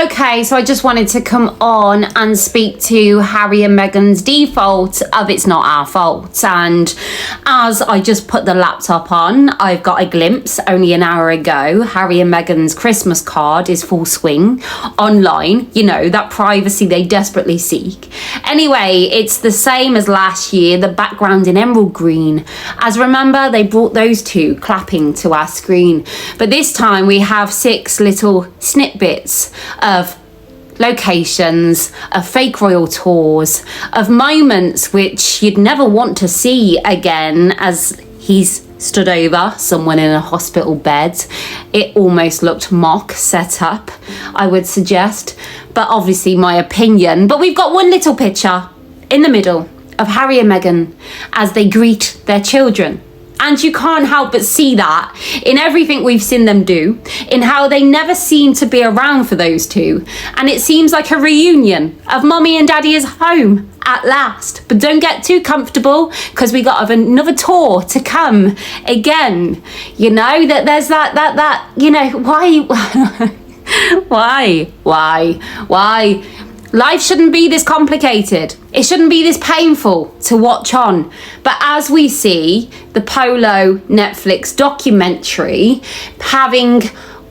Okay, so I just wanted to come on and speak to Harry and Meghan's default of it's not our fault. And as I just put the laptop on, I've got a glimpse only an hour ago. Harry and Meghan's Christmas card is full swing online. You know, that privacy they desperately seek. Anyway, it's the same as last year, the background in emerald green. As remember, they brought those two clapping to our screen. But this time we have 6 little snippets of locations, of fake royal tours, of moments which you'd never want to see again as he's stood over someone in a hospital bed. It almost looked mock set up, I would suggest, but obviously my opinion. But we've got one little picture in the middle of Harry and Meghan as they greet their children. And you can't help but see that in everything we've seen them do, in how they never seem to be around for those two. And it seems like a reunion of mummy and daddy is home at last. But don't get too comfortable, because we got another tour to come again. You know, that there's that, you know, why? Life shouldn't be this complicated. It shouldn't be this painful to watch on. But as we see the Polo Netflix documentary having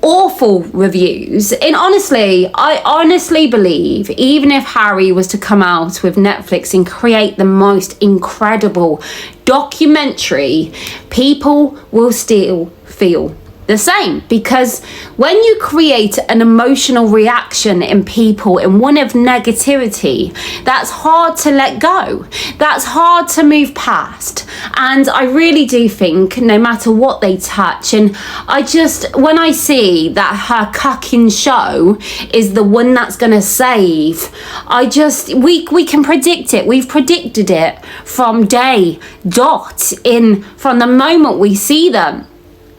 awful reviews, and honestly, I honestly believe even if Harry was to come out with Netflix and create the most incredible documentary, people will still feel the same, because when you create an emotional reaction in people in one of negativity, that's hard to let go, that's hard to move past. And I really do think no matter what they touch, and I just, when I see that her cucking show is the one that's gonna save, I just, we can predict it. We've predicted it from day dot, in from the moment we see them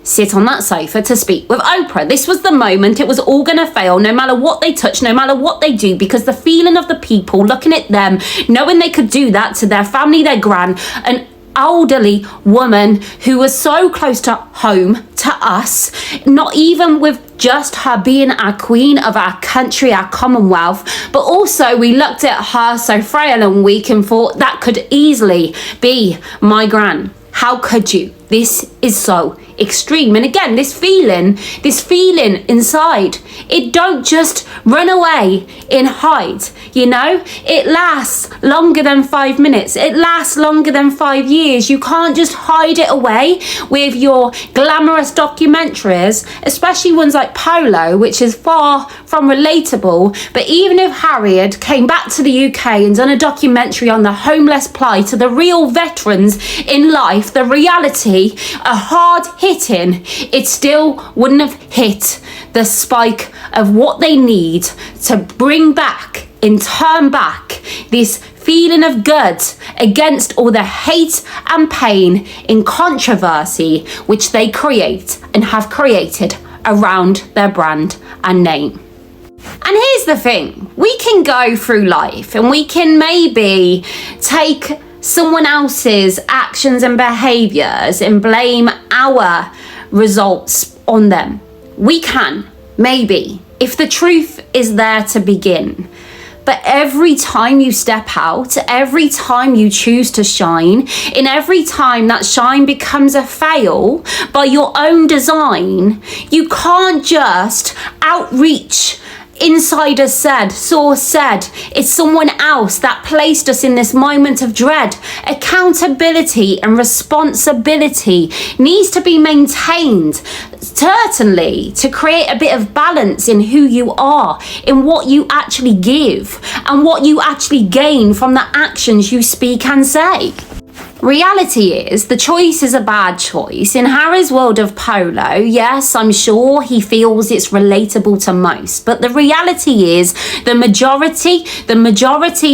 sit on that sofa to speak with Oprah. This was the moment it was all gonna fail, no matter what they touch, no matter what they do, because the feeling of the people looking at them, knowing they could do that to their family, their gran, an elderly woman who was so close to home, to us, not even with just her being our queen of our country, our commonwealth, but also we looked at her so frail and weak and thought that could easily be my gran. How could you? This is so extreme. And again, this feeling inside, it don't just run away and hide, you know? It lasts longer than 5 minutes. It lasts longer than 5 years. You can't just hide it away with your glamorous documentaries, especially ones like Polo, which is far from relatable. But even if Harriet came back to the UK and done a documentary on the homeless plight of the real veterans in life, the reality, a hard hitting, it still wouldn't have hit the spike of what they need to bring back and turn back this feeling of good against all the hate and pain and controversy which they create and have created around their brand and name. And here's the thing, we can go through life and we can maybe take someone else's actions and behaviours and blame our results on them. We can, maybe, if the truth is there to begin. But every time you step out, every time you choose to shine, and every time that shine becomes a fail by your own design, you can't just outreach. Insider said, source said, it's someone else that placed us in this moment of dread. Accountability and responsibility needs to be maintained, certainly, to create a bit of balance in who you are, in what you actually give, and what you actually gain from the actions you speak and say. Reality is, the choice is a bad choice. In Harry's world of Polo, yes, I'm sure he feels it's relatable to most, but the reality is the majority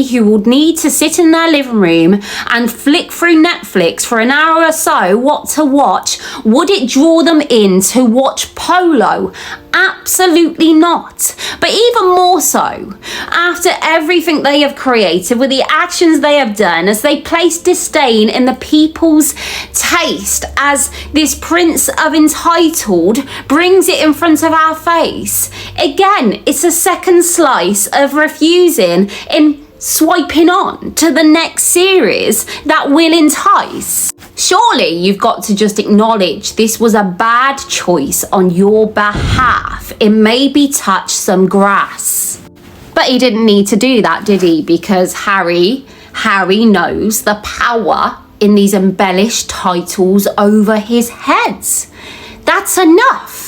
who would need to sit in their living room and flick through Netflix for an hour or so, what to watch, would it draw them in to watch Polo? Absolutely not. But even more so, after everything they have created, with the actions they have done, as they place disdain in the people's taste, as this prince of entitled brings it in front of our face, again, it's a second slice of refusing in swiping on to the next series that will entice. Surely you've got to just acknowledge this was a bad choice on your behalf. It maybe touched some grass. But he didn't need to do that, did he? Because Harry knows the power in these embellished titles over his head. That's enough.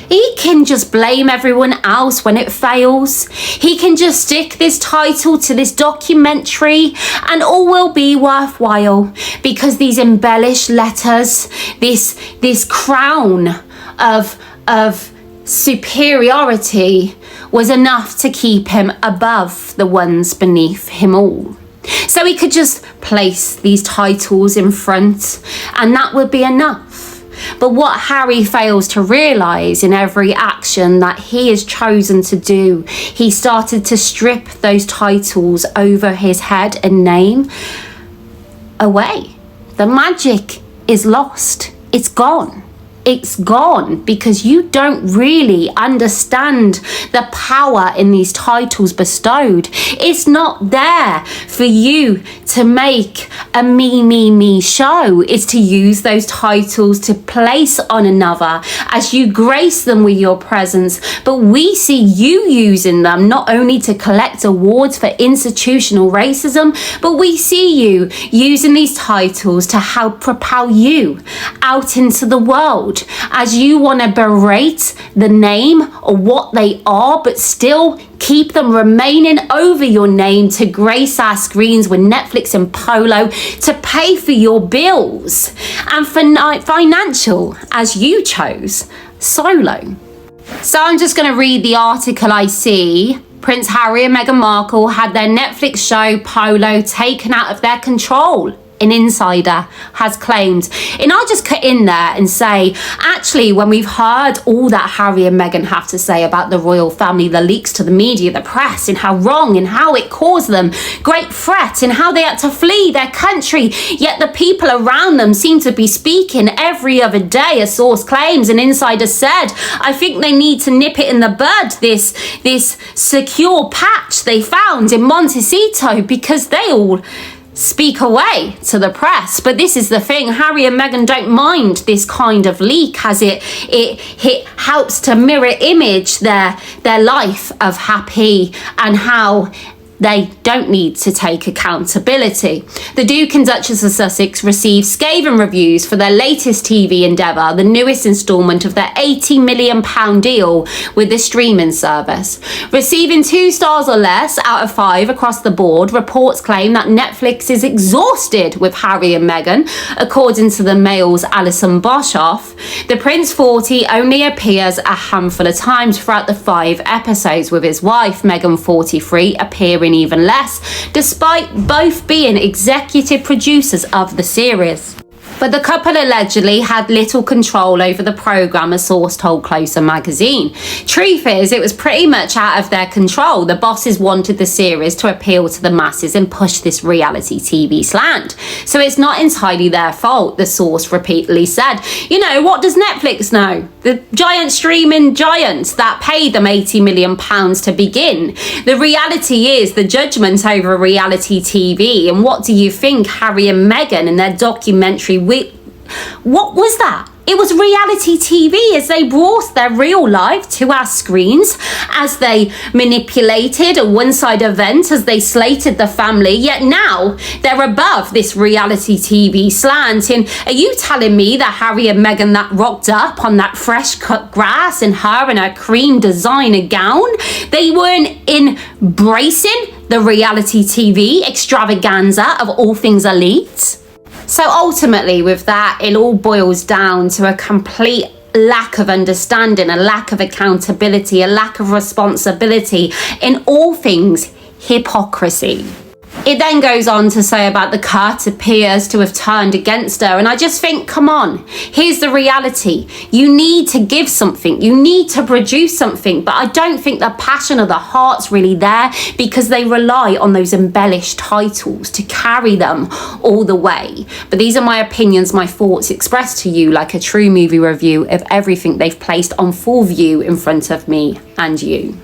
He can just blame everyone else when it fails. He can just stick this title to this documentary and all will be worthwhile, because these embellished letters, this crown of superiority was enough to keep him above the ones beneath him all. So he could just place these titles in front and that would be enough. But what Harry fails to realise in every action that he has chosen to do, he started to strip those titles over his head and name away. The magic is lost. It's gone. It's gone because you don't really understand the power in these titles bestowed. It's not there for you to make a me show. It's to use those titles to place on another as you grace them with your presence. But we see you using them not only to collect awards for institutional racism, but we see you using these titles to help propel you out into the world as you want to berate the name or what they are, but still keep them remaining over your name to grace our screens with Netflix and Polo, to pay for your bills and for financial, as you chose, solo. So I'm just going to read the article I see. Prince Harry and Meghan Markle had their Netflix show Polo taken out of their control, an insider has claimed. And I'll just cut in there and say, actually, when we've heard all that Harry and Meghan have to say about the royal family, the leaks to the media, the press, and how wrong and how it caused them great threat and how they had to flee their country, yet the people around them seem to be speaking every other day, a source claims. An insider said, I think they need to nip it in the bud, this secure patch they found in Montecito, because they all speak away to the press. But this is the thing, Harry and Meghan don't mind this kind of leak, as it helps to mirror image their life of happy and how they don't need to take accountability. The Duke and Duchess of Sussex received scathing reviews for their latest TV endeavour, the newest instalment of their £80 million deal with the streaming service. Receiving 2 stars or less out of 5 across the board, reports claim that Netflix is exhausted with Harry and Meghan. According to the Mail's Alison Boshoff, the Prince 40 only appears a handful of times throughout the 5 episodes, with his wife, Meghan 43, appearing even less, despite both being executive producers of the series. But the couple allegedly had little control over the programme, a source told Closer magazine. Truth is, it was pretty much out of their control. The bosses wanted the series to appeal to the masses and push this reality TV slant. So it's not entirely their fault, the source repeatedly said. You know, what does Netflix know? The giant streaming giants that paid them £80 million to begin. The reality is the judgment over reality TV. And what do you think Harry and Meghan and their documentary, what was that? It was reality TV, as they brought their real life to our screens, as they manipulated a one-side event, as they slated the family, yet now they're above this reality TV slant. And are you telling me that Harry and Meghan that rocked up on that fresh cut grass and her in her cream designer gown, they weren't embracing the reality TV extravaganza of all things elite? So ultimately with that, it all boils down to a complete lack of understanding, a lack of accountability, a lack of responsibility in all things hypocrisy. It then goes on to say about the cut appears to have turned against her. And I just think, come on, here's the reality. You need to give something. You need to produce something. But I don't think the passion of the heart's really there, because they rely on those embellished titles to carry them all the way. But these are my opinions, my thoughts expressed to you like a true movie review of everything they've placed on full view in front of me and you.